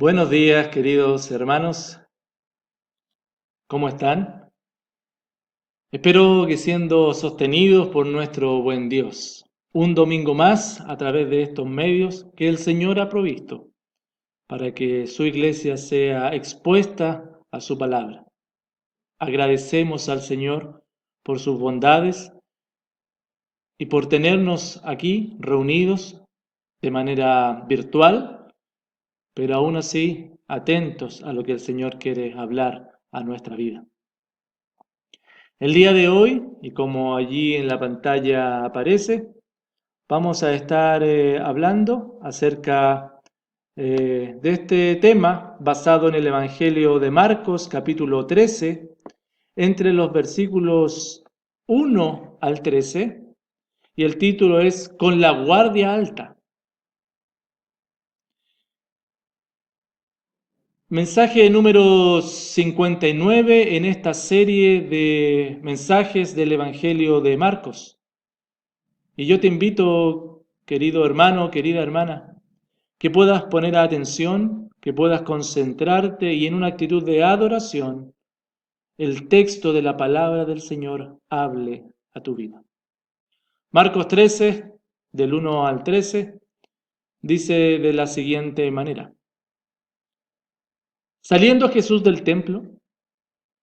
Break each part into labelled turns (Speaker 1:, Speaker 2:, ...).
Speaker 1: Buenos días, queridos hermanos. ¿Cómo están? Espero que siendo sostenidos por nuestro buen Dios. Un domingo más a través de estos medios que el Señor ha provisto para que su iglesia sea expuesta a su palabra. Agradecemos al Señor por sus bondades y por tenernos aquí reunidos de manera virtual, pero aún así atentos a lo que el Señor quiere hablar a nuestra vida. El día de hoy, y como allí en la pantalla aparece, vamos a estar hablando acerca de este tema basado en el Evangelio de Marcos, capítulo 13, entre los versículos 1 al 13, y el título es Con la guardia alta. Mensaje número 59 en esta serie de mensajes del Evangelio de Marcos. Y yo te invito, querido hermano, querida hermana, que puedas poner atención, que puedas concentrarte y en una actitud de adoración, el texto de la palabra del Señor hable a tu vida. Marcos 13, del 1 al 13, dice de la siguiente manera. Saliendo Jesús del templo,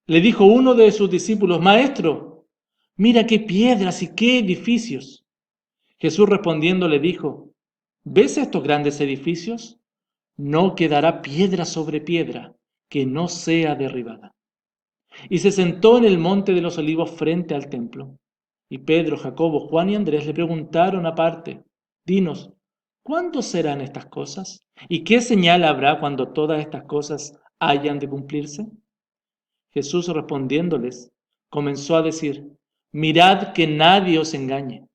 Speaker 1: le dijo uno de sus discípulos, Maestro, mira qué piedras y qué edificios. Jesús respondiendo le dijo, ¿ves estos grandes edificios? No quedará piedra sobre piedra que no sea derribada. Y se sentó en el monte de los olivos frente al templo. Y Pedro, Jacobo, Juan y Andrés le preguntaron aparte, dinos, ¿cuándo serán estas cosas? ¿Y qué señal habrá cuando todas estas cosas hayan de cumplirse? Jesús respondiéndoles, comenzó a decir, mirad que nadie os engañe.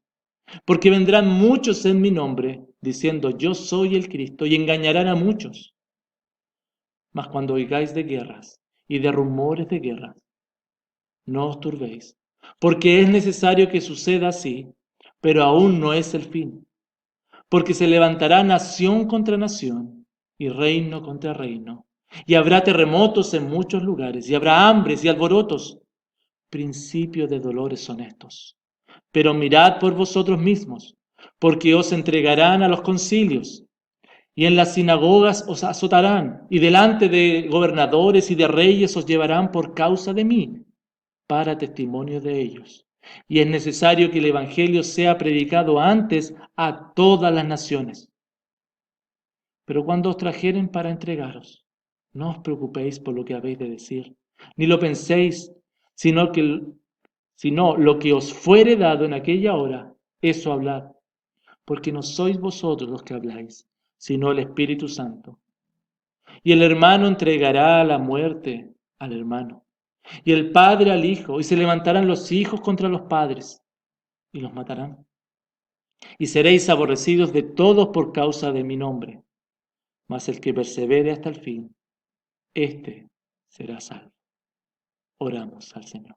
Speaker 1: Porque vendrán muchos en mi nombre, diciendo, yo soy el Cristo, y engañarán a muchos. Mas cuando oigáis de guerras y de rumores de guerras, no os turbéis, porque es necesario que suceda así, pero aún no es el fin. Porque se levantará nación contra nación y reino contra reino, y habrá terremotos en muchos lugares, y habrá hambres y alborotos. Principio de dolores son estos. Pero mirad por vosotros mismos, porque os entregarán a los concilios, y en las sinagogas os azotarán, y delante de gobernadores y de reyes os llevarán por causa de mí, para testimonio de ellos. Y es necesario que el Evangelio sea predicado antes a todas las naciones. Pero cuando os trajeren para entregaros, no os preocupéis por lo que habéis de decir, ni lo penséis, sino lo que os fuere dado en aquella hora, eso hablad, porque no sois vosotros los que habláis, sino el Espíritu Santo. Y el hermano entregará a la muerte al hermano, y el padre al hijo, y se levantarán los hijos contra los padres, y los matarán. Y seréis aborrecidos de todos por causa de mi nombre, mas el que persevere hasta el fin, éste será salvo. Oramos al Señor.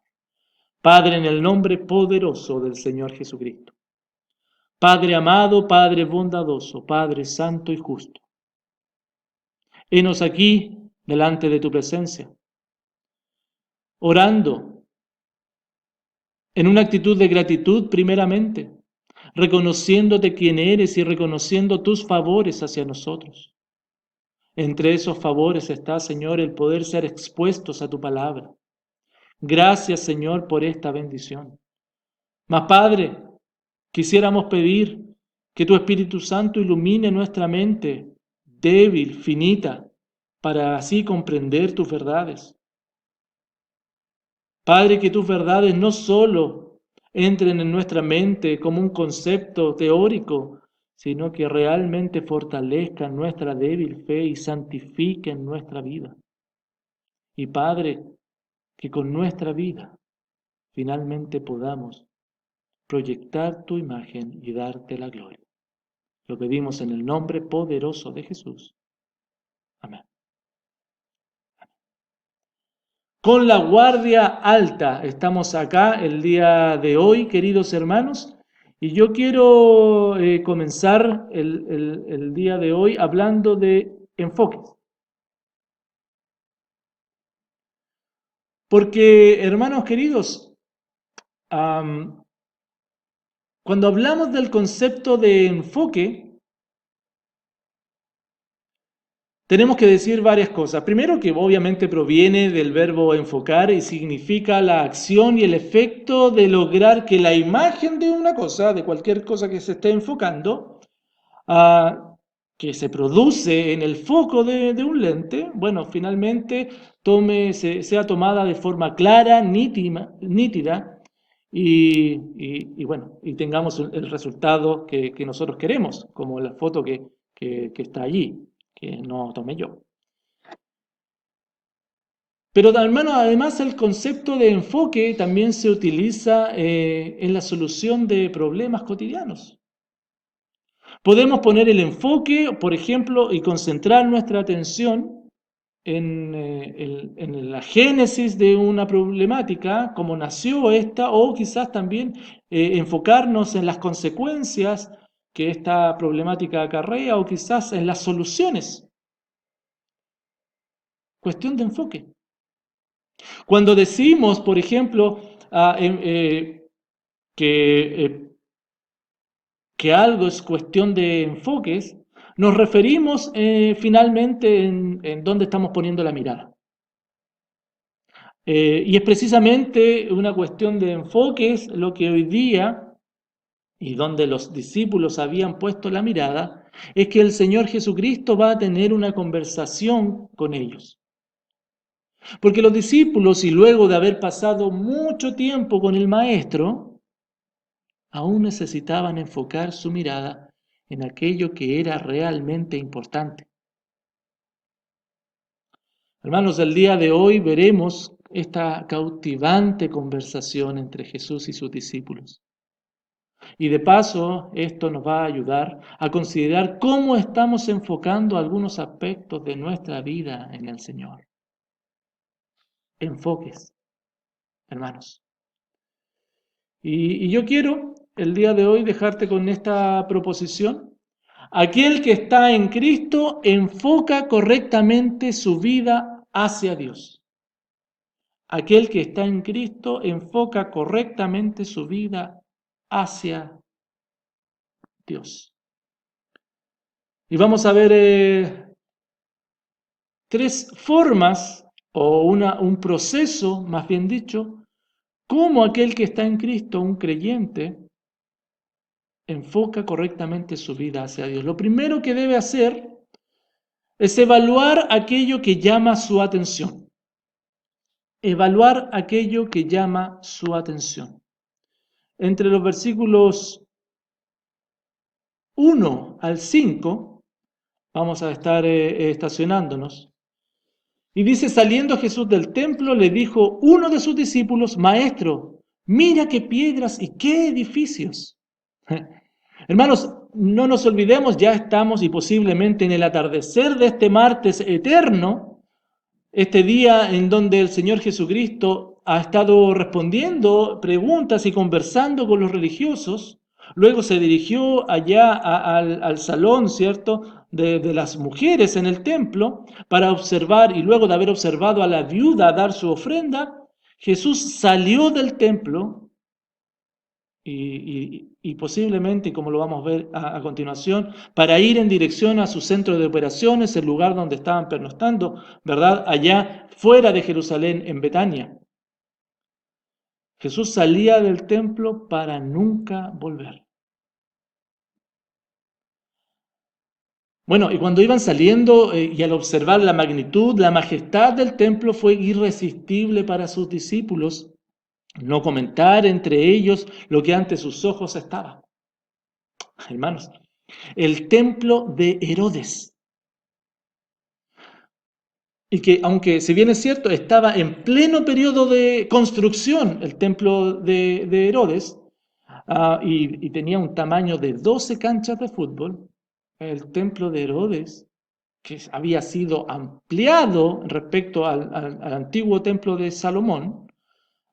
Speaker 1: Padre, en el nombre poderoso del Señor Jesucristo. Padre amado, Padre bondadoso, Padre santo y justo. Henos aquí delante de tu presencia, orando en una actitud de gratitud primeramente, reconociéndote quién eres y reconociendo tus favores hacia nosotros. Entre esos favores está, Señor, el poder ser expuestos a tu palabra. Gracias, Señor, por esta bendición. Mas, Padre, quisiéramos pedir que tu Espíritu Santo ilumine nuestra mente débil, finita, para así comprender tus verdades. Padre, que tus verdades no solo entren en nuestra mente como un concepto teórico, sino que realmente fortalezcan nuestra débil fe y santifiquen nuestra vida. Y Padre, que con nuestra vida finalmente podamos proyectar tu imagen y darte la gloria. Lo pedimos en el nombre poderoso de Jesús. Amén. Con la guardia alta estamos acá el día de hoy, queridos hermanos, y yo quiero comenzar el día de hoy hablando de enfoques. Porque, hermanos queridos, cuando hablamos del concepto de enfoque, tenemos que decir varias cosas. Primero, que obviamente proviene del verbo enfocar y significa la acción y el efecto de lograr que la imagen de una cosa, de cualquier cosa que se esté enfocando, que se produce en el foco de un lente, bueno, finalmente sea tomada de forma clara, nítida, bueno, y tengamos el resultado que nosotros queremos, como la foto que está allí, que no tomé yo. Pero, hermano, además el concepto de enfoque también se utiliza en la solución de problemas cotidianos. Podemos poner el enfoque, por ejemplo, y concentrar nuestra atención en la génesis de una problemática, cómo nació esta, o quizás también enfocarnos en las consecuencias que esta problemática acarrea, o quizás en las soluciones. Cuestión de enfoque. Cuando decimos, por ejemplo, que que algo es cuestión de enfoques, nos referimos finalmente en dónde estamos poniendo la mirada. Y es precisamente una cuestión de enfoques lo que hoy día, y donde los discípulos habían puesto la mirada, es que el Señor Jesucristo va a tener una conversación con ellos. Porque los discípulos, y luego de haber pasado mucho tiempo con el Maestro, aún necesitaban enfocar su mirada en aquello que era realmente importante. Hermanos, el día de hoy veremos esta cautivante conversación entre Jesús y sus discípulos. Y de paso, esto nos va a ayudar a considerar cómo estamos enfocando algunos aspectos de nuestra vida en el Señor. Enfoques, hermanos. Y yo quiero el día de hoy dejarte con esta proposición. Aquel que está en Cristo enfoca correctamente su vida hacia Dios. Aquel que está en Cristo enfoca correctamente su vida hacia Dios. Y vamos a ver tres formas o un proceso, más bien dicho, cómo aquel que está en Cristo, un creyente, enfoca correctamente su vida hacia Dios. Lo primero que debe hacer es evaluar aquello que llama su atención. Evaluar aquello que llama su atención. Entre los versículos 1 al 5, vamos a estar estacionándonos. Y dice, saliendo Jesús del templo, le dijo uno de sus discípulos, Maestro, mira qué piedras y qué edificios. Hermanos, no nos olvidemos, ya estamos y posiblemente en el atardecer de este martes eterno, este día en donde el Señor Jesucristo ha estado respondiendo preguntas y conversando con los religiosos. Luego se dirigió allá al salón, ¿cierto?, de las mujeres en el templo para observar, y luego de haber observado a la viuda dar su ofrenda, Jesús salió del templo y posiblemente, como lo vamos a ver a continuación, para ir en dirección a su centro de operaciones, el lugar donde estaban pernoctando, ¿verdad? Allá fuera de Jerusalén, en Betania. Jesús salía del templo para nunca volver. Bueno, y cuando iban saliendo y al observar la magnitud, la majestad del templo fue irresistible para sus discípulos no comentar entre ellos lo que ante sus ojos estaba. Hermanos, el templo de Herodes. Y que, aunque si bien es cierto, estaba en pleno periodo de construcción el templo de Herodes, y tenía un tamaño de 12 canchas de fútbol, el templo de Herodes, que había sido ampliado respecto al antiguo templo de Salomón,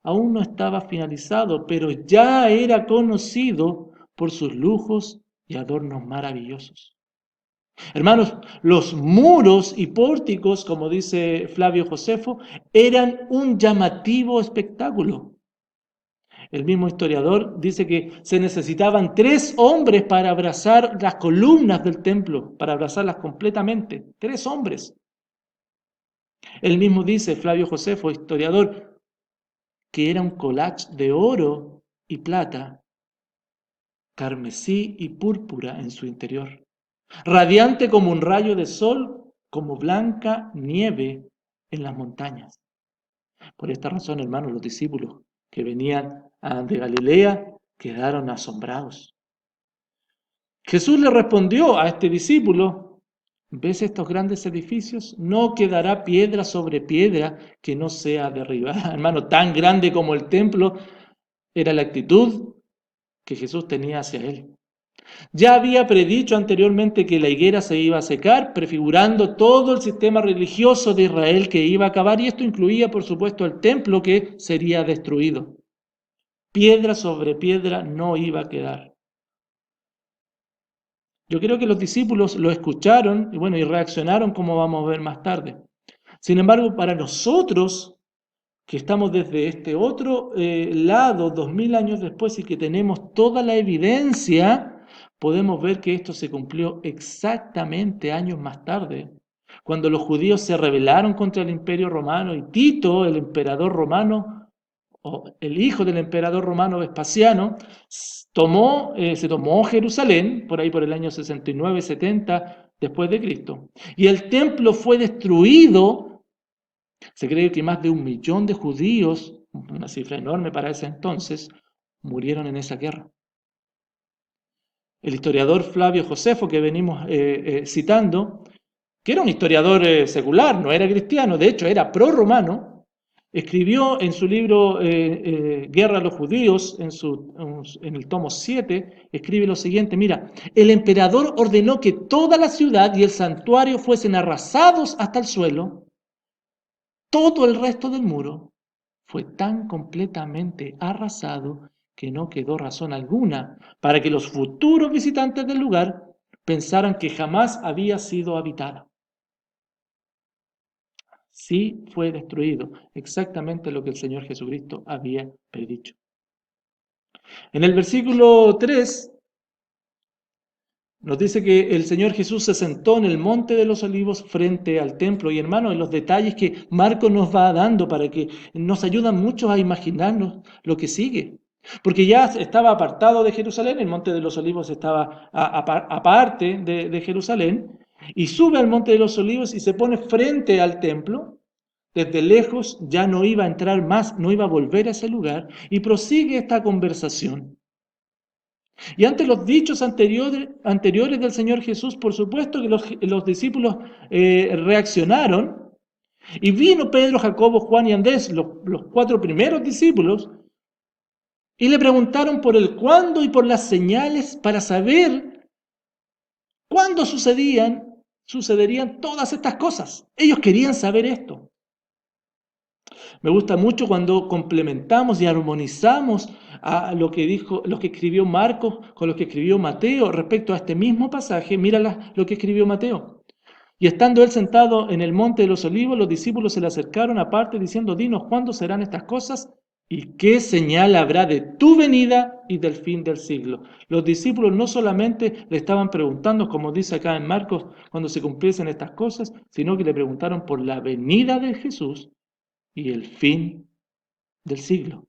Speaker 1: aún no estaba finalizado, pero ya era conocido por sus lujos y adornos maravillosos. Hermanos, los muros y pórticos, como dice Flavio Josefo, eran un llamativo espectáculo. El mismo historiador dice que se necesitaban 3 hombres para abrazar las columnas del templo, para abrazarlas completamente. 3 hombres. Él mismo dice, Flavio Josefo, historiador, que era un collage de oro y plata, carmesí y púrpura en su interior, radiante como un rayo de sol, como blanca nieve en las montañas. Por esta razón, hermanos, los discípulos que venían de Galilea quedaron asombrados. Jesús le respondió a este discípulo: ¿ves estos grandes edificios? No quedará piedra sobre piedra que no sea derribada. Hermano, tan grande como el templo era la actitud que Jesús tenía hacia él. Ya había predicho anteriormente que la higuera se iba a secar, prefigurando todo el sistema religioso de Israel que iba a acabar, y esto incluía, por supuesto, el templo que sería destruido. Piedra sobre piedra no iba a quedar. Yo creo que los discípulos lo escucharon y bueno, y reaccionaron, como vamos a ver más tarde. Sin embargo, para nosotros, que estamos desde este otro lado, 2000 años después, y que tenemos toda la evidencia, podemos ver que esto se cumplió exactamente años más tarde, cuando los judíos se rebelaron contra el Imperio Romano y Tito, el emperador romano, o el hijo del emperador romano Vespasiano, se tomó Jerusalén, por ahí por el año 69-70 después de Cristo, y el templo fue destruido. Se cree que más de 1 millón de judíos, una cifra enorme para ese entonces, murieron en esa guerra. El historiador Flavio Josefo, que venimos citando, que era un historiador secular, no era cristiano, de hecho era pro-romano, escribió en su libro Guerra a los Judíos, en el tomo 7, escribe lo siguiente: mira, el emperador ordenó que toda la ciudad y el santuario fuesen arrasados hasta el suelo. Todo el resto del muro fue tan completamente arrasado que no quedó razón alguna para que los futuros visitantes del lugar pensaran que jamás había sido habitada. Sí fue destruido, exactamente lo que el Señor Jesucristo había predicho. En el versículo 3 nos dice que el Señor Jesús se sentó en el monte de los olivos frente al templo. Y hermano, en los detalles que Marcos nos va dando para que nos ayudan mucho a imaginarnos lo que sigue. Porque ya estaba apartado de Jerusalén, el monte de los olivos estaba aparte de Jerusalén, y sube al monte de los olivos y se pone frente al templo. Desde lejos ya no iba a entrar más, no iba a volver a ese lugar, y prosigue esta conversación. Y ante los dichos anteriores del Señor Jesús, por supuesto que los discípulos reaccionaron, y vino Pedro, Jacobo, Juan y Andrés, los 4 primeros discípulos, y le preguntaron por el cuándo y por las señales para saber cuándo sucederían todas estas cosas. Ellos querían saber esto. Me gusta mucho cuando complementamos y armonizamos a lo que escribió Marcos con lo que escribió Mateo respecto a este mismo pasaje. Mira lo que escribió Mateo. Y estando él sentado en el monte de los olivos, los discípulos se le acercaron aparte diciendo: dinos, ¿cuándo serán estas cosas? ¿Y qué señal habrá de tu venida y del fin del siglo? Los discípulos no solamente le estaban preguntando, como dice acá en Marcos, cuando se cumpliesen estas cosas, sino que le preguntaron por la venida de Jesús y el fin del siglo.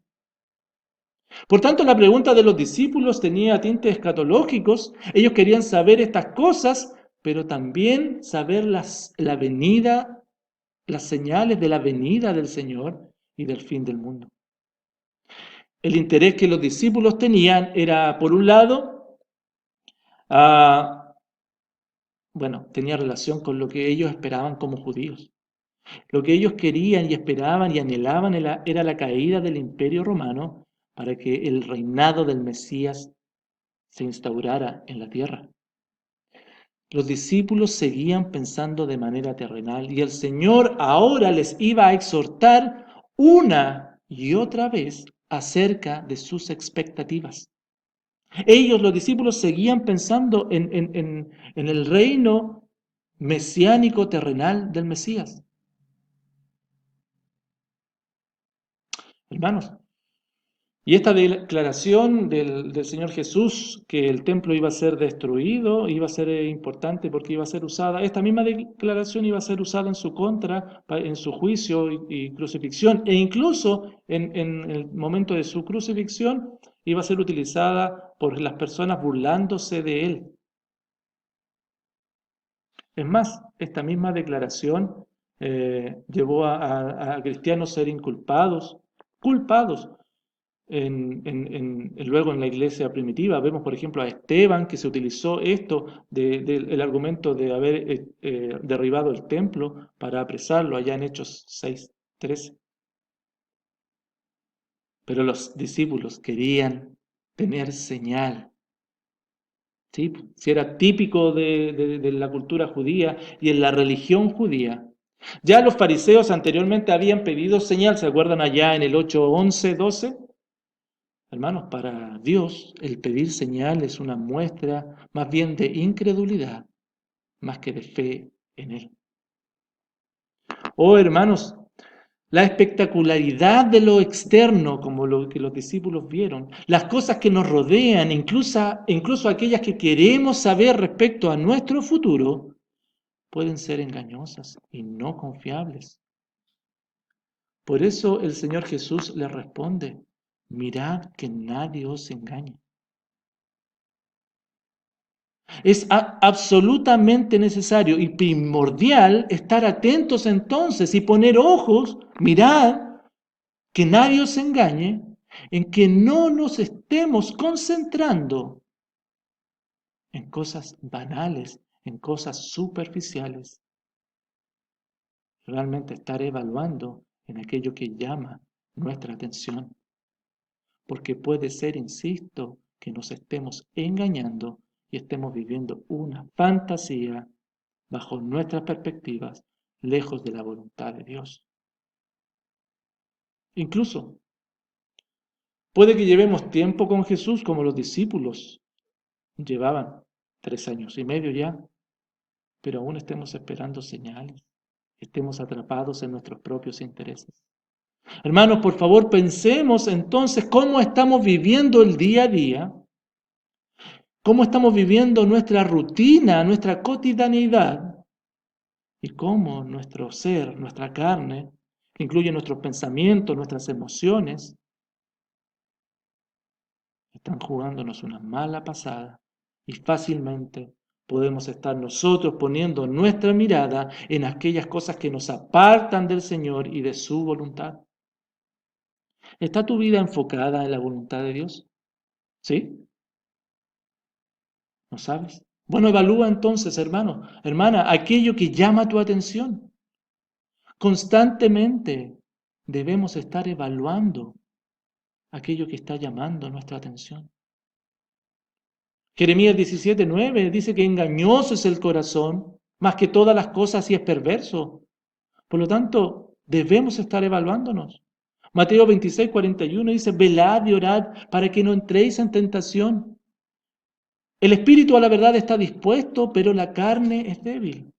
Speaker 1: Por tanto, la pregunta de los discípulos tenía tintes escatológicos. Ellos querían saber estas cosas, pero también saber la venida, las señales de la venida del Señor y del fin del mundo. El interés que los discípulos tenían era, por un lado, tenía relación con lo que ellos esperaban como judíos. Lo que ellos querían y esperaban y anhelaban era la caída del Imperio Romano para que el reinado del Mesías se instaurara en la tierra. Los discípulos seguían pensando de manera terrenal y el Señor ahora les iba a exhortar una y otra vez acerca de sus expectativas. Ellos, los discípulos, seguían pensando en el reino mesiánico terrenal del Mesías. Hermanos, y esta declaración del Señor Jesús, que el templo iba a ser destruido, iba a ser importante porque iba a ser usada, esta misma declaración iba a ser usada en su contra, en su juicio y crucifixión, e incluso en el momento de su crucifixión iba a ser utilizada por las personas burlándose de él. Es más, esta misma declaración llevó a cristianos a ser inculpados, culpados. Luego en la iglesia primitiva vemos, por ejemplo, a Esteban, que se utilizó esto del argumento de haber derribado el templo para apresarlo allá en Hechos 6:13. Pero los discípulos querían tener señal. ¿Sí? Si era típico de la cultura judía y en la religión judía. Ya los fariseos anteriormente habían pedido señal, ¿se acuerdan allá en el 8:11-12? Hermanos, para Dios el pedir señal es una muestra más bien de incredulidad, más que de fe en Él. Oh, hermanos, la espectacularidad de lo externo, como lo que los discípulos vieron, las cosas que nos rodean, incluso aquellas que queremos saber respecto a nuestro futuro, pueden ser engañosas y no confiables. Por eso el Señor Jesús les responde, mirad que nadie os engañe. Es absolutamente necesario y primordial estar atentos entonces y poner ojos, mirad, que nadie os engañe, en que no nos estemos concentrando en cosas banales, en cosas superficiales. Realmente estar evaluando en aquello que llama nuestra atención. Porque puede ser, insisto, que nos estemos engañando y estemos viviendo una fantasía bajo nuestras perspectivas, lejos de la voluntad de Dios. Incluso, puede que llevemos tiempo con Jesús como los discípulos llevaban 3 años y medio ya, pero aún estemos esperando señales, estemos atrapados en nuestros propios intereses. Hermanos, por favor, pensemos entonces cómo estamos viviendo el día a día, cómo estamos viviendo nuestra rutina, nuestra cotidianidad, y cómo nuestro ser, nuestra carne, que incluye nuestros pensamientos, nuestras emociones, están jugándonos una mala pasada y fácilmente podemos estar nosotros poniendo nuestra mirada en aquellas cosas que nos apartan del Señor y de su voluntad. ¿Está tu vida enfocada en la voluntad de Dios? ¿Sí? ¿No sabes? Bueno, evalúa entonces, hermano, hermana, aquello que llama tu atención. Constantemente debemos estar evaluando aquello que está llamando nuestra atención. Jeremías 17:9 dice que engañoso es el corazón, más que todas las cosas y es perverso. Por lo tanto, debemos estar evaluándonos. Mateo 26:41 dice, velad y orad para que no entréis en tentación. El espíritu a la verdad está dispuesto, pero la carne es débil.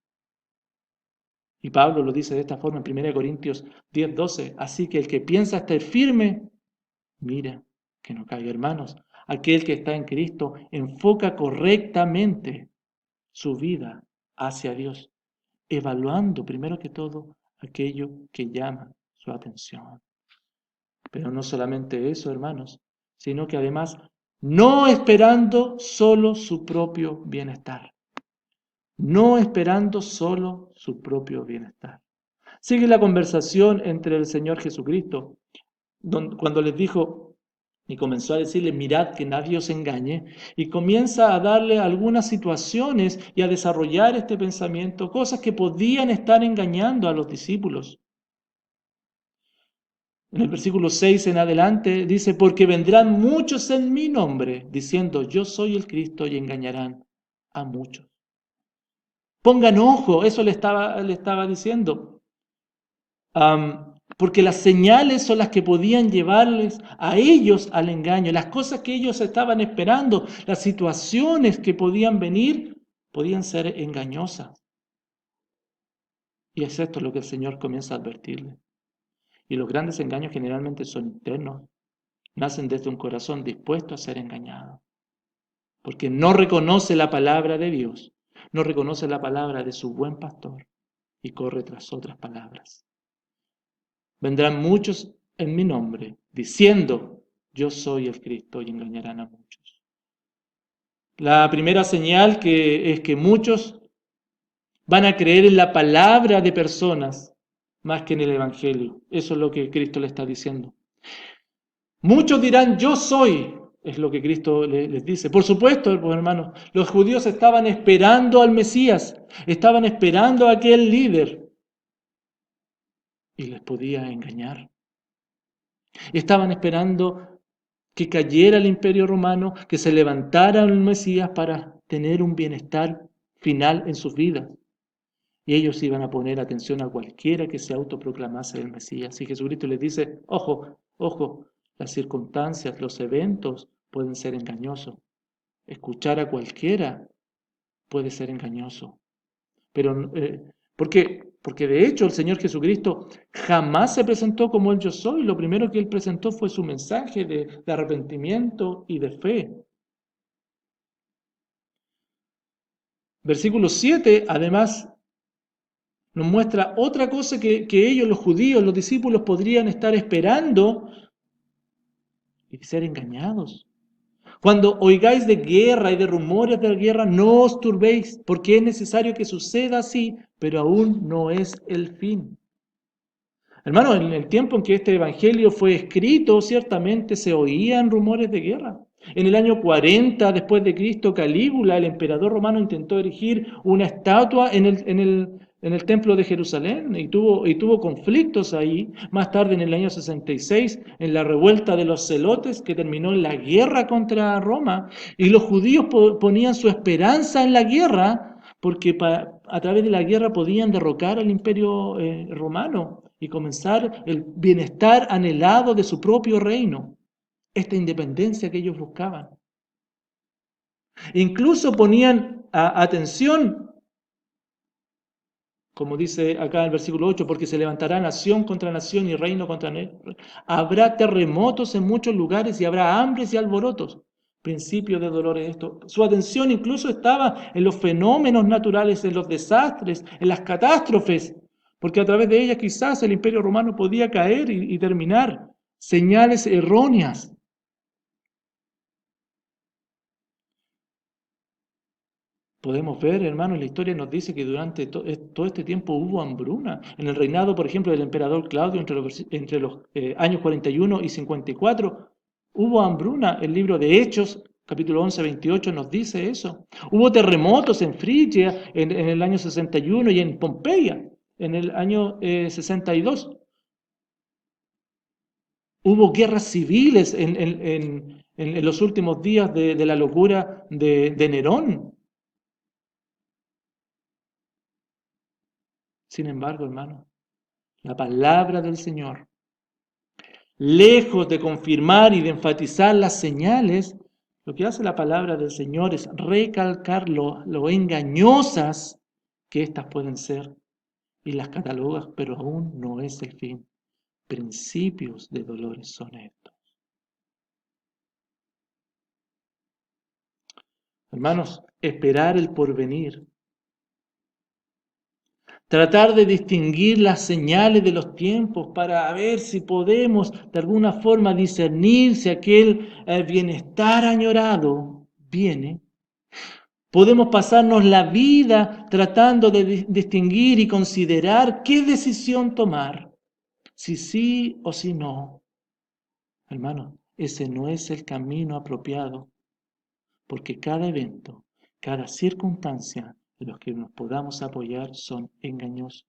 Speaker 1: Y Pablo lo dice de esta forma en 1 Corintios 10:12. Así que el que piensa estar firme, mira que no caiga, hermanos. Aquel que está en Cristo enfoca correctamente su vida hacia Dios, evaluando primero que todo aquello que llama su atención. Pero no solamente eso, hermanos, sino que además no esperando solo su propio bienestar. No esperando solo su propio bienestar. Sigue la conversación entre el Señor Jesucristo, cuando les dijo y comenzó a decirle, mirad que nadie os engañe, y comienza a darle algunas situaciones y a desarrollar este pensamiento, cosas que podían estar engañando a los discípulos. En el versículo 6 en adelante dice, porque vendrán muchos en mi nombre, diciendo, yo soy el Cristo, y engañarán a muchos. Pongan ojo, eso le estaba diciendo. Porque las señales son las que podían llevarles a ellos al engaño. Las cosas que ellos estaban esperando, las situaciones que podían venir, podían ser engañosas. Y es esto lo que el Señor comienza a advertirle. Y los grandes engaños generalmente son internos, nacen desde un corazón dispuesto a ser engañado, porque no reconoce la palabra de Dios, no reconoce la palabra de su buen pastor y corre tras otras palabras. Vendrán muchos en mi nombre, diciendo, yo soy el Cristo, y engañarán a muchos. La primera señal es que muchos van a creer en la palabra de personas más que en el Evangelio. Eso es lo que Cristo le está diciendo. Muchos dirán, yo soy, es lo que Cristo les dice. Por supuesto, pues, hermanos, los judíos estaban esperando al Mesías, estaban esperando a aquel líder y les podía engañar. Estaban esperando que cayera el imperio romano, que se levantara el Mesías para tener un bienestar final en sus vidas. Y ellos iban a poner atención a cualquiera que se autoproclamase el Mesías. Y Jesucristo les dice, ojo, ojo, las circunstancias, los eventos pueden ser engañosos. Escuchar a cualquiera puede ser engañoso. Pero, ¿por qué? Porque de hecho el Señor Jesucristo jamás se presentó como el yo soy. Lo primero que Él presentó fue su mensaje de arrepentimiento y de fe. Versículo 7, además, nos muestra otra cosa que ellos, los judíos, los discípulos, podrían estar esperando y ser engañados. Cuando oigáis de guerra y de rumores de guerra, no os turbéis, porque es necesario que suceda así, pero aún no es el fin. Hermano, en el tiempo en que este evangelio fue escrito, ciertamente se oían rumores de guerra. En el año 40 después de Cristo, Calígula, el emperador romano, intentó erigir una estatua en el templo de Jerusalén y tuvo conflictos ahí. Más tarde, en el año 66, en la revuelta de los celotes, que terminó en la guerra contra Roma, y los judíos ponían su esperanza en la guerra porque a través de la guerra podían derrocar al imperio romano y comenzar el bienestar anhelado de su propio reino, esta independencia que ellos buscaban. Incluso ponían atención, como dice acá en el versículo 8, porque se levantará nación contra nación y reino contra reino. Habrá terremotos en muchos lugares y habrá hambres y alborotos. Principio de dolores esto. Su atención incluso estaba en los fenómenos naturales, en los desastres, en las catástrofes, porque a través de ellas quizás el imperio romano podía caer y terminar. Señales erróneas. Podemos ver, hermanos, la historia nos dice que durante todo este tiempo hubo hambruna. En el reinado, por ejemplo, del emperador Claudio, entre los años 41 y 54, hubo hambruna. El libro de Hechos, capítulo 11, 28, nos dice eso. Hubo terremotos en Frigia en el año 61 y en Pompeya en el año 62. Hubo guerras civiles en los últimos días de la locura de Nerón. Sin embargo, hermano, la palabra del Señor, lejos de confirmar y de enfatizar las señales, lo que hace la palabra del Señor es recalcar lo engañosas que éstas pueden ser y las catalogas, pero aún no es el fin. Principios de dolores son estos. Hermanos, esperar el porvenir. Tratar de distinguir las señales de los tiempos para ver si podemos de alguna forma discernir si aquel bienestar añorado viene. Podemos pasarnos la vida tratando de distinguir y considerar qué decisión tomar, si sí o si no. Hermano, ese no es el camino apropiado, porque cada evento, cada circunstancia en los que nos podamos apoyar son engañosos.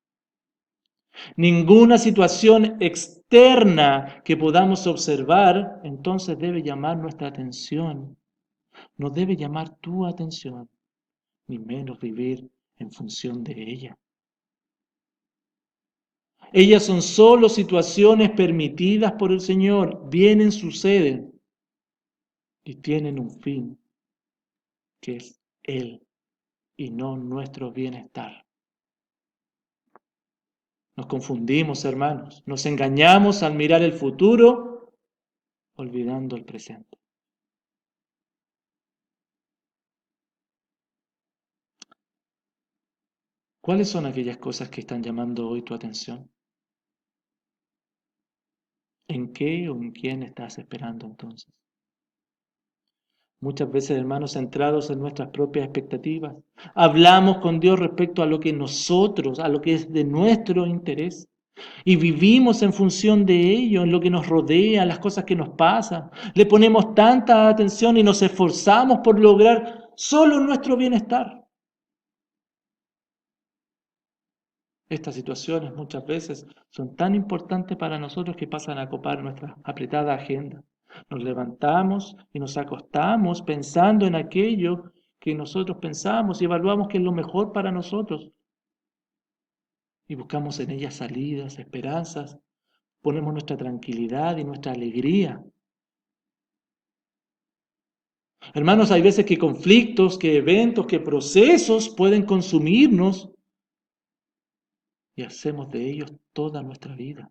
Speaker 1: Ninguna situación externa que podamos observar, entonces debe llamar nuestra atención. No debe llamar tu atención, ni menos vivir en función de ella. Ellas son solo situaciones permitidas por el Señor, vienen, suceden y tienen un fin, que es Él y no nuestro bienestar. Nos confundimos, hermanos. Nos engañamos al mirar el futuro, olvidando el presente. ¿Cuáles son aquellas cosas que están llamando hoy tu atención? ¿En qué o en quién estás esperando entonces? Muchas veces, hermanos, centrados en nuestras propias expectativas, hablamos con Dios respecto a lo que nosotros, a lo que es de nuestro interés. Y vivimos en función de ello, en lo que nos rodea, las cosas que nos pasan. Le ponemos tanta atención y nos esforzamos por lograr solo nuestro bienestar. Estas situaciones muchas veces son tan importantes para nosotros que pasan a copar nuestra apretada agenda. Nos levantamos y nos acostamos pensando en aquello que nosotros pensamos y evaluamos que es lo mejor para nosotros. Y buscamos en ellas salidas, esperanzas, ponemos nuestra tranquilidad y nuestra alegría. Hermanos, hay veces que conflictos, que eventos, que procesos pueden consumirnos y hacemos de ellos toda nuestra vida.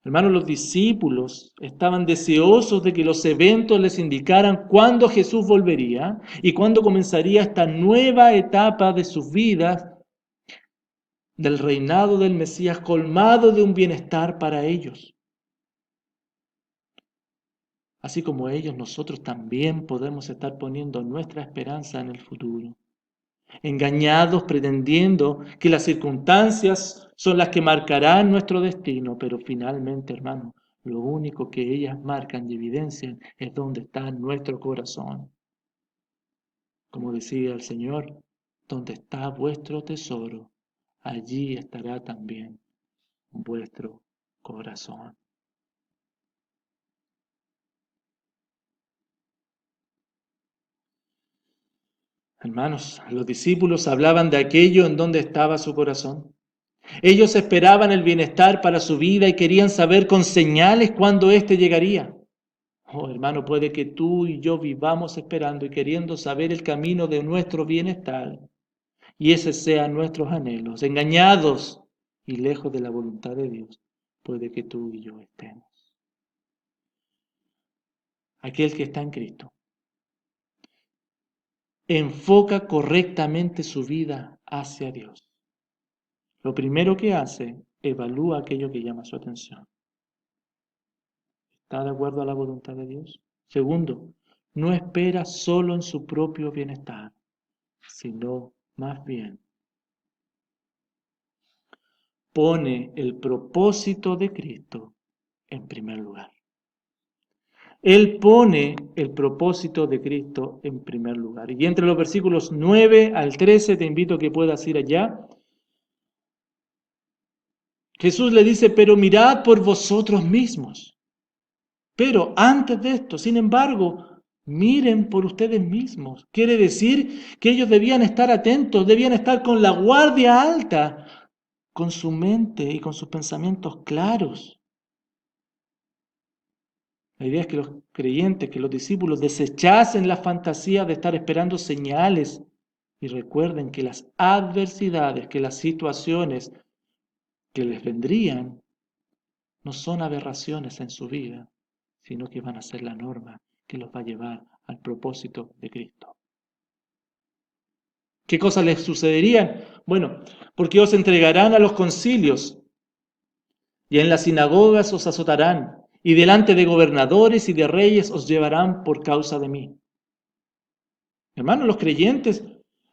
Speaker 1: Hermanos, los discípulos estaban deseosos de que los eventos les indicaran cuándo Jesús volvería y cuándo comenzaría esta nueva etapa de sus vidas, del reinado del Mesías, colmado de un bienestar para ellos. Así como ellos, nosotros también podemos estar poniendo nuestra esperanza en el futuro, engañados pretendiendo que las circunstancias son las que marcarán nuestro destino, pero finalmente, hermano, lo único que ellas marcan y evidencian es dónde está nuestro corazón. Como decía el Señor, donde está vuestro tesoro, allí estará también vuestro corazón. Hermanos, los discípulos hablaban de aquello en donde estaba su corazón. Ellos esperaban el bienestar para su vida y querían saber con señales cuándo éste llegaría. Oh, hermano, puede que tú y yo vivamos esperando y queriendo saber el camino de nuestro bienestar, y ese sean nuestros anhelos, engañados y lejos de la voluntad de Dios. Puede que tú y yo estemos. Aquel que está en Cristo enfoca correctamente su vida hacia Dios. Lo primero que hace, evalúa aquello que llama su atención. ¿Está de acuerdo a la voluntad de Dios? Segundo, no espera solo en su propio bienestar, sino más bien pone el propósito de Cristo en primer lugar. Él pone el propósito de Cristo en primer lugar. Y entre los versículos 9 al 13, te invito a que puedas ir allá. Jesús le dice, pero mirad por vosotros mismos. Pero antes de esto, sin embargo, miren por ustedes mismos. Quiere decir que ellos debían estar atentos, debían estar con la guardia alta, con su mente y con sus pensamientos claros. La idea es que los creyentes, que los discípulos desechasen la fantasía de estar esperando señales y recuerden que las adversidades, que las situaciones que les vendrían no son aberraciones en su vida, sino que van a ser la norma que los va a llevar al propósito de Cristo. ¿Qué cosas les sucederían? Bueno, porque os entregarán a los concilios y en las sinagogas os azotarán y delante de gobernadores y de reyes os llevarán por causa de mí. Hermanos, los creyentes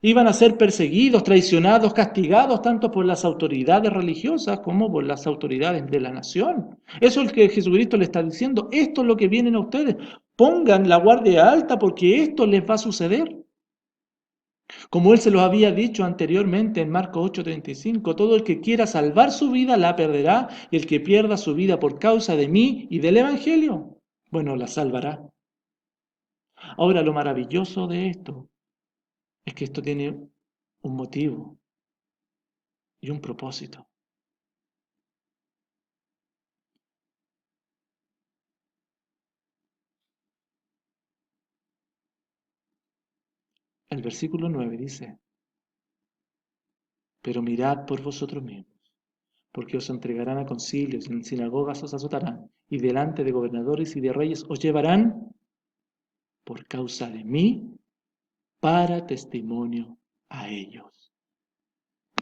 Speaker 1: iban a ser perseguidos, traicionados, castigados tanto por las autoridades religiosas como por las autoridades de la nación. Eso es lo que Jesucristo le está diciendo. Esto es lo que vienen a ustedes. Pongan la guardia alta porque esto les va a suceder. Como él se los había dicho anteriormente en Marcos 8:35, todo el que quiera salvar su vida la perderá y el que pierda su vida por causa de mí y del Evangelio, bueno, la salvará. Ahora, lo maravilloso de esto es que esto tiene un motivo y un propósito. El versículo 9 dice, Pero mirad por vosotros mismos, porque os entregarán a concilios, y en sinagogas os azotarán, y delante de gobernadores y de reyes os llevarán por causa de mí para testimonio a ellos.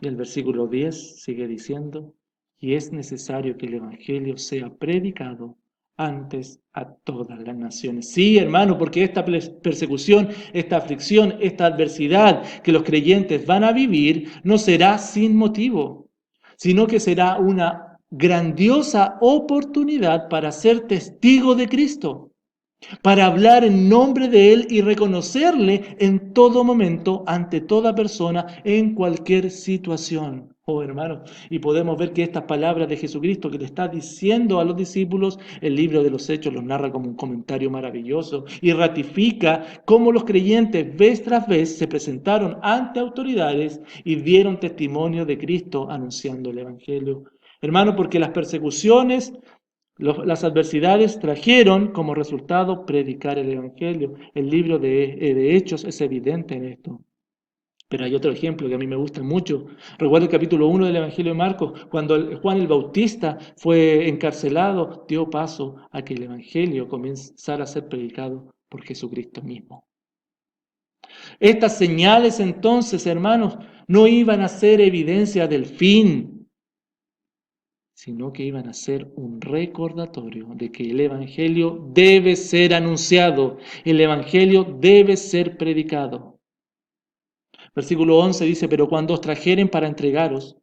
Speaker 1: Y el versículo 10 sigue diciendo, y es necesario que el Evangelio sea predicado antes a todas las naciones. Sí, hermano, porque esta persecución, esta aflicción, esta adversidad que los creyentes van a vivir no será sin motivo, sino que será una grandiosa oportunidad para ser testigo de Cristo, para hablar en nombre de Él y reconocerle en todo momento, ante toda persona, en cualquier situación. Oh, hermano, y podemos ver que estas palabras de Jesucristo que le está diciendo a los discípulos, el libro de los Hechos los narra como un comentario maravilloso y ratifica cómo los creyentes vez tras vez se presentaron ante autoridades y dieron testimonio de Cristo anunciando el Evangelio. Hermano, porque las persecuciones, las adversidades trajeron como resultado predicar el Evangelio. El libro de Hechos es evidente en esto. Pero hay otro ejemplo que a mí me gusta mucho. Recuerdo el capítulo 1 del Evangelio de Marcos, cuando Juan el Bautista fue encarcelado, dio paso a que el Evangelio comenzara a ser predicado por Jesucristo mismo. Estas señales entonces, hermanos, no iban a ser evidencia del fin, sino que iban a ser un recordatorio de que el Evangelio debe ser anunciado, el Evangelio debe ser predicado. Versículo 11 dice, pero cuando os trajeren para entregaros,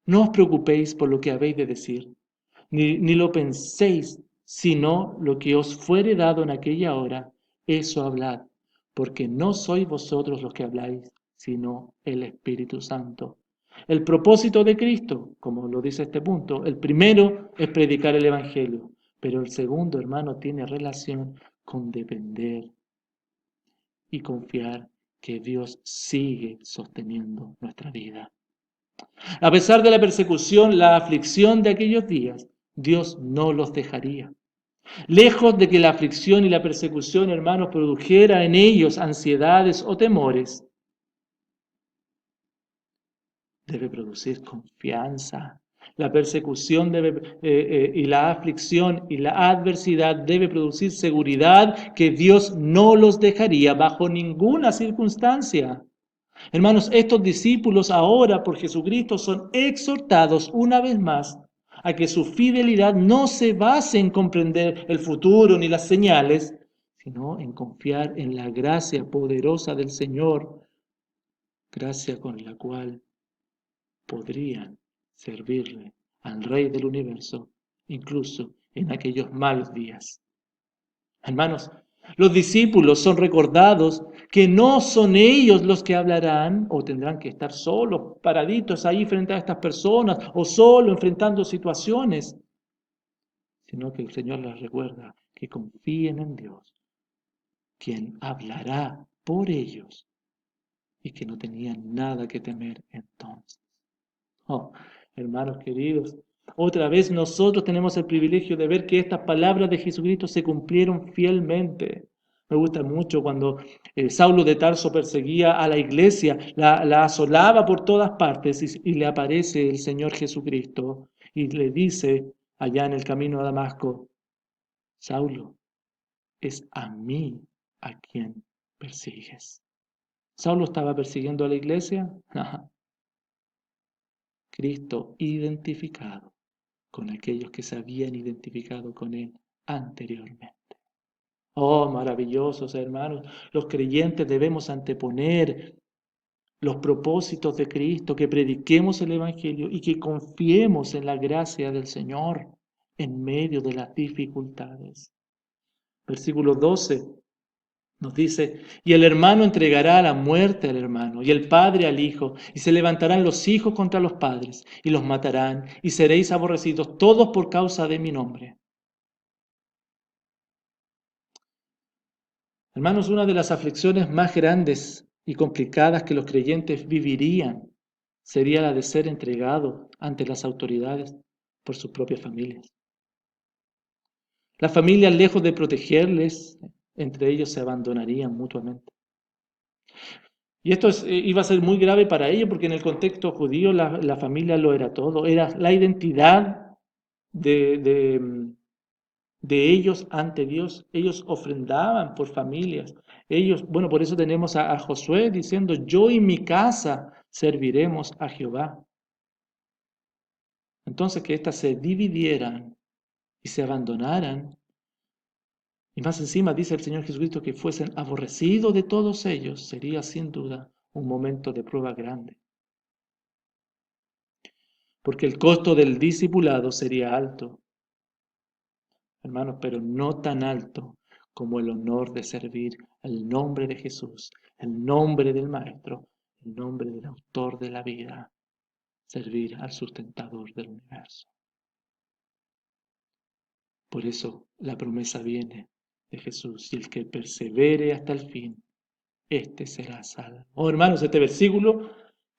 Speaker 1: no os preocupéis por lo que habéis de decir, ni lo penséis, sino lo que os fuere dado en aquella hora, eso hablad, porque no sois vosotros los que habláis, sino el Espíritu Santo. El propósito de Cristo, como lo dice este punto, el primero es predicar el Evangelio, pero el segundo, hermano, tiene relación con depender y confiar que Dios sigue sosteniendo nuestra vida. A pesar de la persecución, la aflicción de aquellos días, Dios no los dejaría. Lejos de que la aflicción y la persecución, hermanos, produjera en ellos ansiedades o temores, debe producir confianza. La persecución y la aflicción y la adversidad debe producir seguridad que Dios no los dejaría bajo ninguna circunstancia. Hermanos, estos discípulos ahora por Jesucristo son exhortados una vez más a que su fidelidad no se base en comprender el futuro ni las señales, sino en confiar en la gracia poderosa del Señor, gracia con la cual podrían servirle al Rey del universo, incluso en aquellos malos días. Hermanos, los discípulos son recordados que no son ellos los que hablarán o tendrán que estar solos, paraditos ahí frente a estas personas o solo enfrentando situaciones, sino que el Señor les recuerda que confíen en Dios, quien hablará por ellos y que no tenían nada que temer entonces. Oh, hermanos queridos, otra vez nosotros tenemos el privilegio de ver que estas palabras de Jesucristo se cumplieron fielmente. Me gusta mucho cuando Saulo de Tarso perseguía a la iglesia, la asolaba por todas partes y le aparece el Señor Jesucristo y le dice allá en el camino a Damasco, Saulo, es a mí a quien persigues. ¿Saulo estaba persiguiendo a la iglesia? Cristo identificado con aquellos que se habían identificado con Él anteriormente. Oh, maravillosos hermanos, los creyentes debemos anteponer los propósitos de Cristo, que prediquemos el Evangelio y que confiemos en la gracia del Señor en medio de las dificultades. Versículo 12 nos dice, y el hermano entregará a la muerte al hermano, y el padre al hijo, y se levantarán los hijos contra los padres, y los matarán, y seréis aborrecidos todos por causa de mi nombre. Hermanos, una de las aflicciones más grandes y complicadas que los creyentes vivirían sería la de ser entregados ante las autoridades por sus propias familias. Las familias, lejos de protegerles, entre ellos se abandonarían mutuamente. Y esto iba a ser muy grave para ellos porque en el contexto judío la familia lo era todo, era la identidad de, de, de ellos ante Dios. Ellos ofrendaban por familias. Ellos, bueno, por eso tenemos a Josué diciendo, yo y mi casa serviremos a Jehová. Entonces que éstas se dividieran y se abandonaran. Y más encima dice el Señor Jesucristo que fuesen aborrecidos de todos ellos, sería sin duda un momento de prueba grande. Porque el costo del discipulado sería alto, hermanos, pero no tan alto como el honor de servir el nombre de Jesús, el nombre del Maestro, el nombre del autor de la vida, servir al sustentador del universo. Por eso la promesa viene de Jesús, y el que persevere hasta el fin, este será salvo. Oh, hermanos, este versículo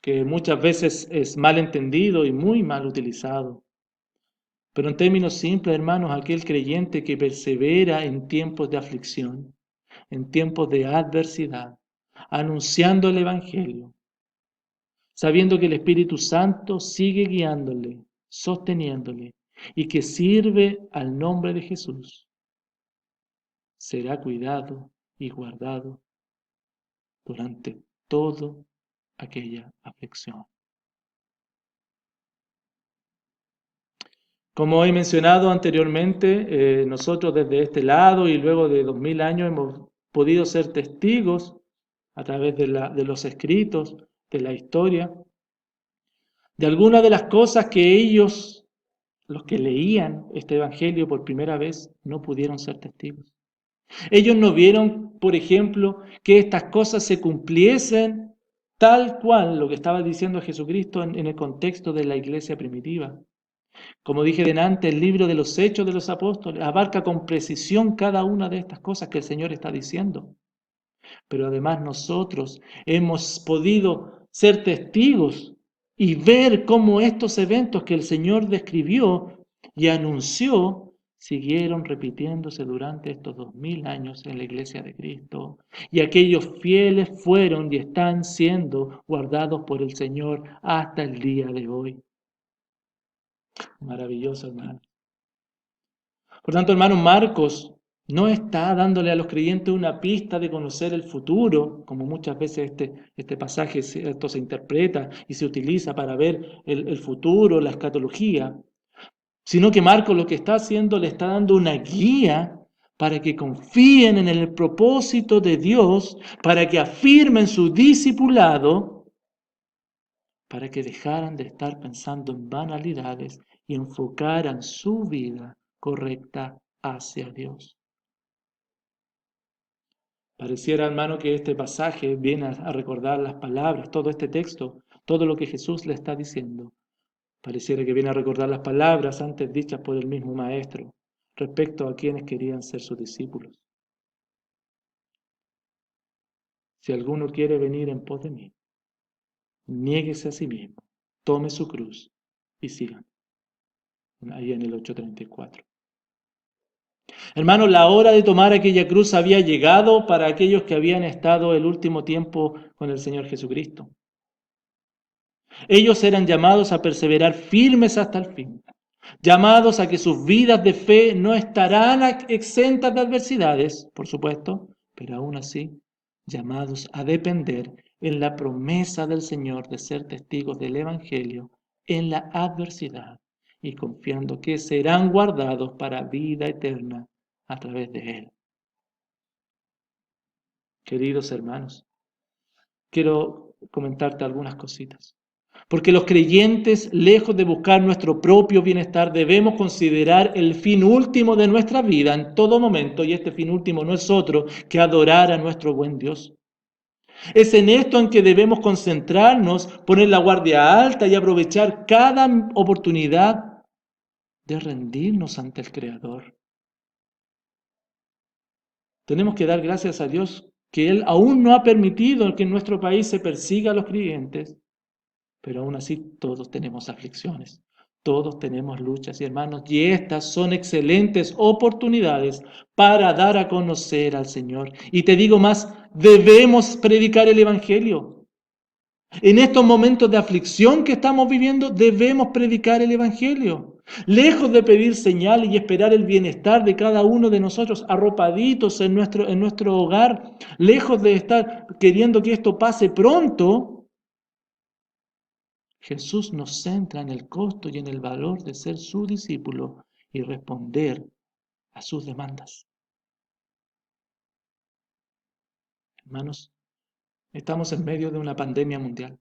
Speaker 1: que muchas veces es mal entendido y muy mal utilizado. Pero en términos simples, hermanos, aquel creyente que persevera en tiempos de aflicción, en tiempos de adversidad, anunciando el Evangelio, sabiendo que el Espíritu Santo sigue guiándole, sosteniéndole, y que sirve al nombre de Jesús, será cuidado y guardado durante toda aquella aflicción. Como he mencionado anteriormente, nosotros desde este lado y luego de 2000 años hemos podido ser testigos a través de los escritos, de la historia, de algunas de las cosas que ellos, los que leían este Evangelio por primera vez, no pudieron ser testigos. Ellos no vieron, por ejemplo, que estas cosas se cumpliesen tal cual lo que estaba diciendo Jesucristo en el contexto de la iglesia primitiva. Como dije delante, el libro de los Hechos de los Apóstoles abarca con precisión cada una de estas cosas que el Señor está diciendo. Pero además nosotros hemos podido ser testigos y ver cómo estos eventos que el Señor describió y anunció siguieron repitiéndose durante estos 2000 años en la iglesia de Cristo. Y aquellos fieles fueron y están siendo guardados por el Señor hasta el día de hoy. Maravilloso, hermano. Por tanto, hermano, Marcos no está dándole a los creyentes una pista de conocer el futuro, como muchas veces este pasaje esto se interpreta y se utiliza para ver el futuro, la escatología, sino que Marcos lo que está haciendo le está dando una guía para que confíen en el propósito de Dios, para que afirmen su discipulado, para que dejaran de estar pensando en banalidades y enfocaran su vida correcta hacia Dios. Pareciera, hermano, que este pasaje viene a recordar las palabras, todo este texto, todo lo que Jesús le está diciendo. Pareciera que viene a recordar las palabras antes dichas por el mismo Maestro respecto a quienes querían ser sus discípulos. Si alguno quiere venir en pos de mí, niéguese a sí mismo, tome su cruz y sigan. Ahí en el 8:34. Hermanos, la hora de tomar aquella cruz había llegado para aquellos que habían estado el último tiempo con el Señor Jesucristo. Ellos eran llamados a perseverar firmes hasta el fin, llamados a que sus vidas de fe no estarán exentas de adversidades, por supuesto, pero aún así llamados a depender en la promesa del Señor de ser testigos del Evangelio en la adversidad y confiando que serán guardados para vida eterna a través de Él. Queridos hermanos, quiero comentarte algunas cositas. Porque los creyentes, lejos de buscar nuestro propio bienestar, debemos considerar el fin último de nuestra vida en todo momento, y este fin último no es otro que adorar a nuestro buen Dios. Es en esto en que debemos concentrarnos, poner la guardia alta y aprovechar cada oportunidad de rendirnos ante el Creador. Tenemos que dar gracias a Dios que Él aún no ha permitido que en nuestro país se persiga a los creyentes, pero aún así todos tenemos aflicciones, todos tenemos luchas y hermanos, y estas son excelentes oportunidades para dar a conocer al Señor. Y te digo más, debemos predicar el Evangelio. En estos momentos de aflicción que estamos viviendo, debemos predicar el Evangelio. Lejos de pedir señales y esperar el bienestar de cada uno de nosotros, arropaditos en nuestro hogar, lejos de estar queriendo que esto pase pronto, Jesús nos centra en el costo y en el valor de ser su discípulo y responder a sus demandas. Hermanos, estamos en medio de una pandemia mundial.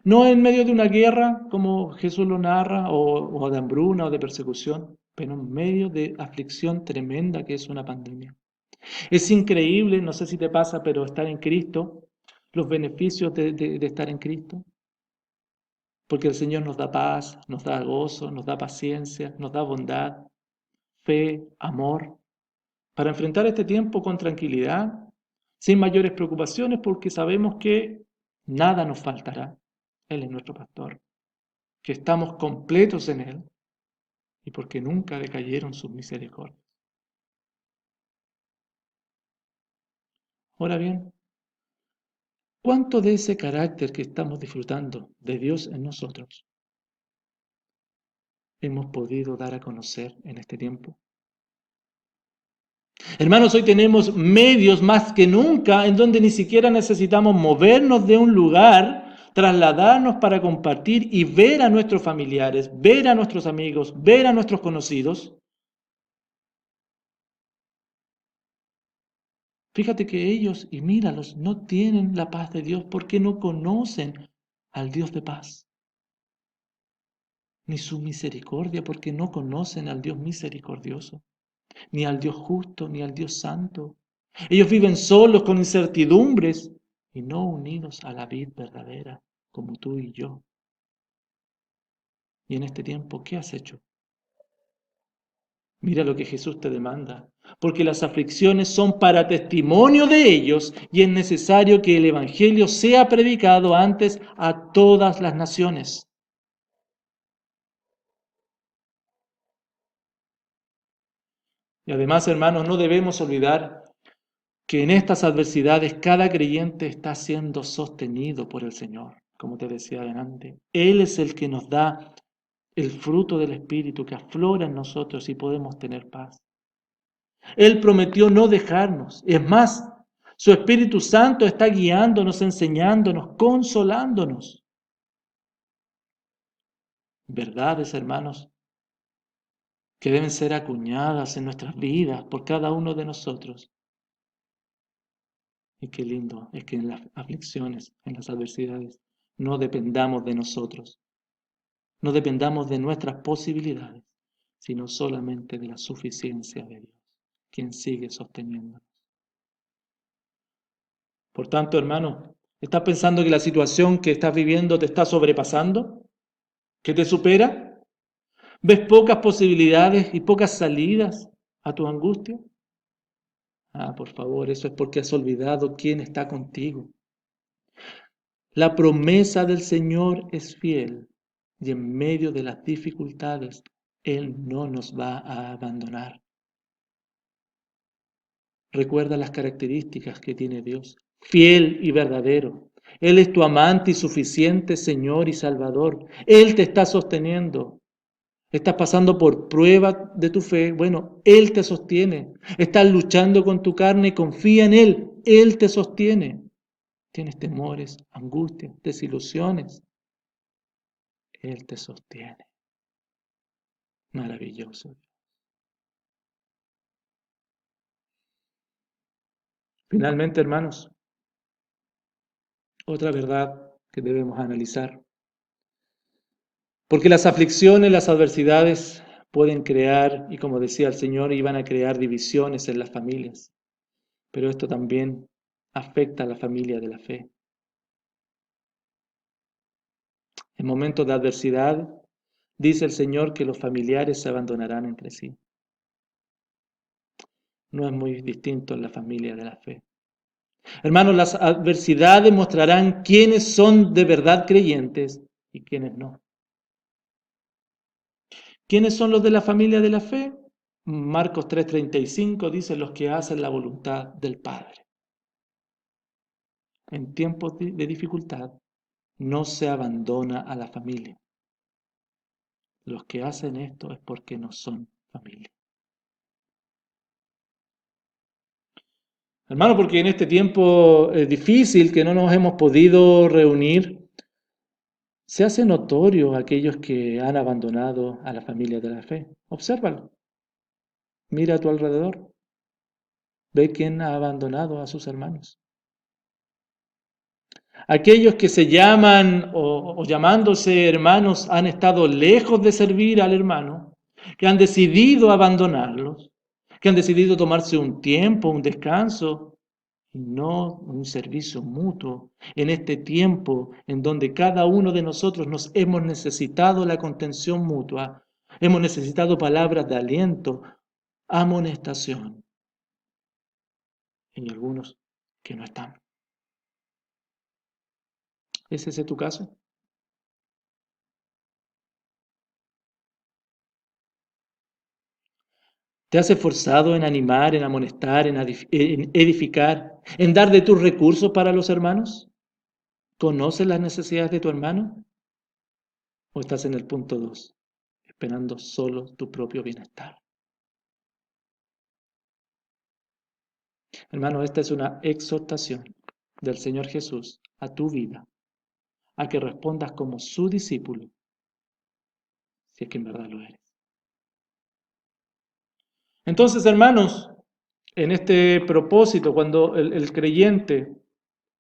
Speaker 1: No en medio de una guerra, como Jesús lo narra, o de hambruna o de persecución, pero en medio de aflicción tremenda que es una pandemia. Es increíble, no sé si te pasa, pero estar en Cristo, los beneficios de estar en Cristo, porque el Señor nos da paz, nos da gozo, nos da paciencia, nos da bondad, fe, amor, para enfrentar este tiempo con tranquilidad, sin mayores preocupaciones, porque sabemos que nada nos faltará. Él es nuestro pastor, que estamos completos en Él y porque nunca decayeron sus misericordias. Ahora bien, ¿cuánto de ese carácter que estamos disfrutando de Dios en nosotros hemos podido dar a conocer en este tiempo? Hermanos, hoy tenemos medios más que nunca en donde ni siquiera necesitamos movernos de un lugar, trasladarnos para compartir y ver a nuestros familiares, ver a nuestros amigos, ver a nuestros conocidos. Fíjate que ellos, y míralos, no tienen la paz de Dios porque no conocen al Dios de paz, ni su misericordia porque no conocen al Dios misericordioso, ni al Dios justo, ni al Dios santo. Ellos viven solos con incertidumbres y no unidos a la vid verdadera, como tú y yo. Y en este tiempo, ¿qué has hecho? Mira lo que Jesús te demanda, porque las aflicciones son para testimonio de ellos y es necesario que el Evangelio sea predicado antes a todas las naciones. Y además, hermanos, no debemos olvidar que en estas adversidades cada creyente está siendo sostenido por el Señor, como te decía adelante. Él es el que nos da el fruto del Espíritu que aflora en nosotros y podemos tener paz. Él prometió no dejarnos. Es más, su Espíritu Santo está guiándonos, enseñándonos, consolándonos. Verdades, hermanos, que deben ser acuñadas en nuestras vidas por cada uno de nosotros. Y qué lindo es que en las aflicciones, en las adversidades, no dependamos de nosotros, no dependamos de nuestras posibilidades, sino solamente de la suficiencia de Dios, quien sigue sosteniéndonos. Por tanto, hermano, ¿estás pensando que la situación que estás viviendo te está sobrepasando? ¿Que te supera? ¿Ves pocas posibilidades y pocas salidas a tu angustia? Ah, por favor, eso es porque has olvidado quién está contigo. La promesa del Señor es fiel y en medio de las dificultades, Él no nos va a abandonar. Recuerda las características que tiene Dios, fiel y verdadero. Él es tu amante y suficiente Señor y Salvador. Él te está sosteniendo. Estás pasando por prueba de tu fe. Bueno, Él te sostiene. Estás luchando con tu carne y confía en Él. Él te sostiene. Tienes temores, angustias, desilusiones. Él te sostiene. Maravilloso. Finalmente, hermanos, otra verdad que debemos analizar. Porque las aflicciones, las adversidades pueden crear, y como decía el Señor, iban a crear divisiones en las familias. Pero esto también afecta a la familia de la fe. En momentos de adversidad, dice el Señor que los familiares se abandonarán entre sí. No es muy distinto en la familia de la fe. Hermanos, las adversidades mostrarán quiénes son de verdad creyentes y quiénes no. ¿Quiénes son los de la familia de la fe? Marcos 3:35 dice los que hacen la voluntad del Padre. En tiempos de dificultad, no se abandona a la familia. Los que hacen esto es porque no son familia. Hermano, porque en este tiempo difícil que no nos hemos podido reunir, se hace notorio aquellos que han abandonado a la familia de la fe. Obsérvalo. Mira a tu alrededor. Ve quién ha abandonado a sus hermanos. Aquellos que se llaman o llamándose hermanos han estado lejos de servir al hermano, que han decidido abandonarlos, que han decidido tomarse un tiempo, un descanso, y no un servicio mutuo en este tiempo en donde cada uno de nosotros nos hemos necesitado la contención mutua, hemos necesitado palabras de aliento, amonestación, y algunos que no están. ¿Es ese tu caso? ¿Te has esforzado en animar, en amonestar, en edificar, en dar de tus recursos para los hermanos? ¿Conoces las necesidades de tu hermano? ¿O estás en el punto 2, esperando solo tu propio bienestar? Hermano, esta es una exhortación del Señor Jesús a tu vida, a que respondas como su discípulo, si es que en verdad lo eres. Entonces, hermanos, en este propósito, cuando el creyente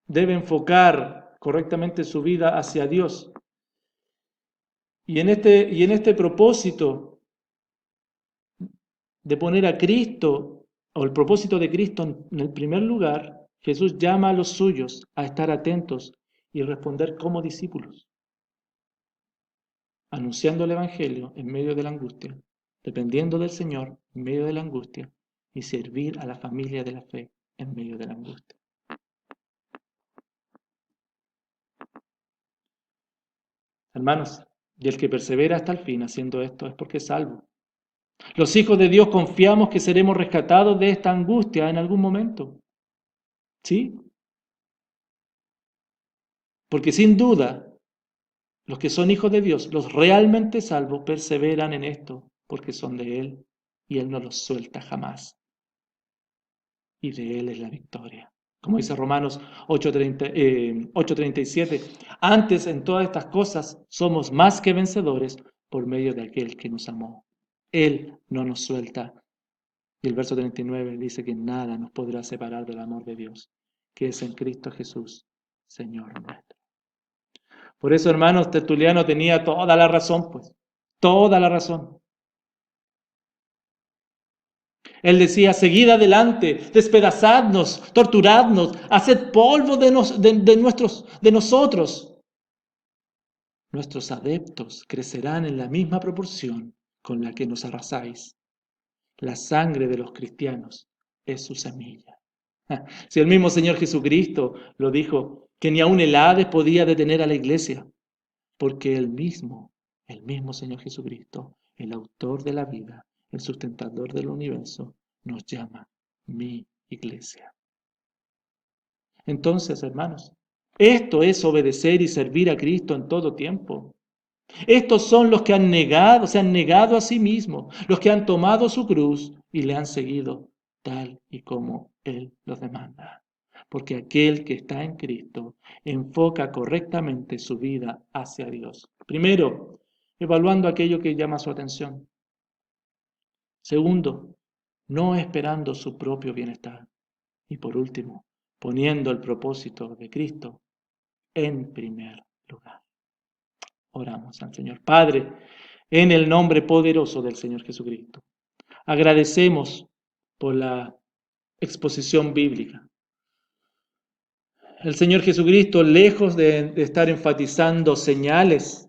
Speaker 1: debe enfocar correctamente su vida hacia Dios, y en este propósito de poner a Cristo, o el propósito de Cristo en el primer lugar, Jesús llama a los suyos a estar atentos y responder como discípulos, anunciando el Evangelio en medio de la angustia, dependiendo del Señor en medio de la angustia y servir a la familia de la fe en medio de la angustia. Hermanos, y el que persevera hasta el fin haciendo esto es porque es salvo. Los hijos de Dios confiamos que seremos rescatados de esta angustia en algún momento. ¿Sí? Porque sin duda, los que son hijos de Dios, los realmente salvos, perseveran en esto, porque son de Él, y Él no los suelta jamás. Y de Él es la victoria. Como dice Romanos 8:37, antes en todas estas cosas somos más que vencedores por medio de aquel que nos amó. Él no nos suelta. Y el verso 39 dice que nada nos podrá separar del amor de Dios, que es en Cristo Jesús, Señor nuestro. Por eso, hermanos, Tertuliano tenía toda la razón, pues, toda la razón. Él decía, seguid adelante, despedazadnos, torturadnos, haced polvo de nosotros. Nuestros adeptos crecerán en la misma proporción con la que nos arrasáis. La sangre de los cristianos es su semilla. Si el mismo Señor Jesucristo lo dijo, que ni aun el Hades podía detener a la iglesia, porque el mismo Señor Jesucristo, el autor de la vida, el sustentador del universo, nos llama mi iglesia. Entonces, hermanos, esto es obedecer y servir a Cristo en todo tiempo. Estos son los que se han negado a sí mismos, los que han tomado su cruz y le han seguido tal y como Él los demanda. Porque aquel que está en Cristo enfoca correctamente su vida hacia Dios. Primero, evaluando aquello que llama su atención. Segundo, no esperando su propio bienestar. Y por último, poniendo el propósito de Cristo en primer lugar. Oramos al Señor. Padre, en el nombre poderoso del Señor Jesucristo, agradecemos por la exposición bíblica. El Señor Jesucristo, lejos de estar enfatizando señales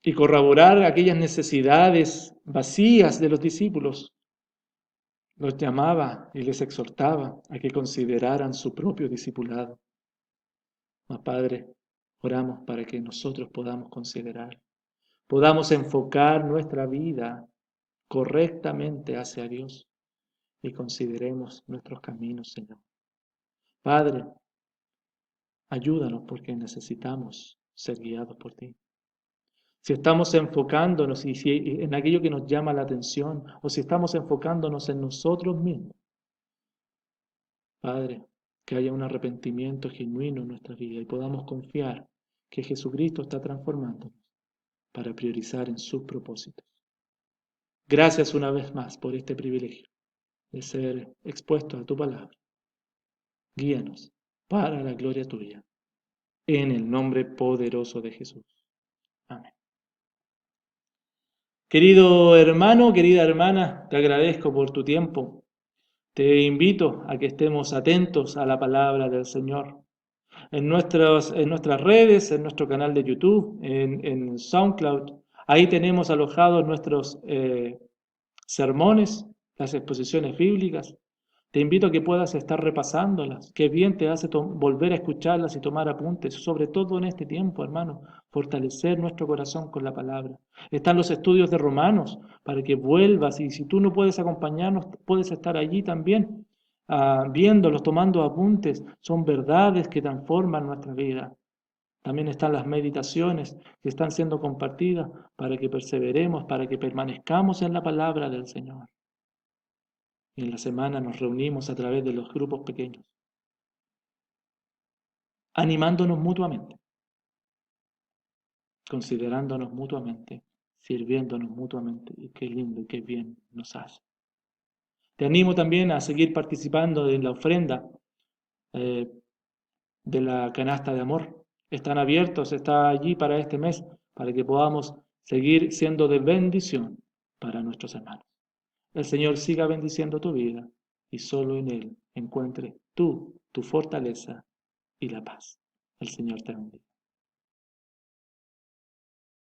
Speaker 1: y corroborar aquellas necesidades vacías de los discípulos, los llamaba y les exhortaba a que consideraran su propio discipulado. Mas, Padre, oramos para que nosotros podamos considerar, podamos enfocar nuestra vida correctamente hacia Dios y consideremos nuestros caminos, Señor. Padre, Ayúdanos porque necesitamos ser guiados por ti. Si estamos enfocándonos en aquello que nos llama la atención o si estamos enfocándonos en nosotros mismos, Padre, que haya un arrepentimiento genuino en nuestra vida y podamos confiar que Jesucristo está transformándonos para priorizar en sus propósitos. Gracias una vez más por este privilegio de ser expuestos a tu palabra. Guíanos para la gloria tuya, en el nombre poderoso de Jesús. Amén. Querido hermano, querida hermana, te agradezco por tu tiempo. Te invito a que estemos atentos a la palabra del Señor. En nuestras redes, en nuestro canal de YouTube, en SoundCloud, ahí tenemos alojados nuestros sermones, las exposiciones bíblicas. Te invito a que puedas estar repasándolas. Qué bien te hace volver a escucharlas y tomar apuntes, sobre todo en este tiempo, hermano, fortalecer nuestro corazón con la palabra. Están los estudios de Romanos para que vuelvas y si tú no puedes acompañarnos, puedes estar allí también, viéndolos, tomando apuntes. Son verdades que transforman nuestra vida. También están las meditaciones que están siendo compartidas para que perseveremos, para que permanezcamos en la palabra del Señor. Y en la semana nos reunimos a través de los grupos pequeños, animándonos mutuamente, considerándonos mutuamente, sirviéndonos mutuamente. Y qué lindo y qué bien nos hace. Te animo también a seguir participando en la ofrenda eh, de la canasta de amor. Están abiertos, está allí para este mes, para que podamos seguir siendo de bendición para nuestros hermanos. El Señor siga bendiciendo tu vida y solo en Él encuentres tú, tu fortaleza y la paz. El Señor te bendiga.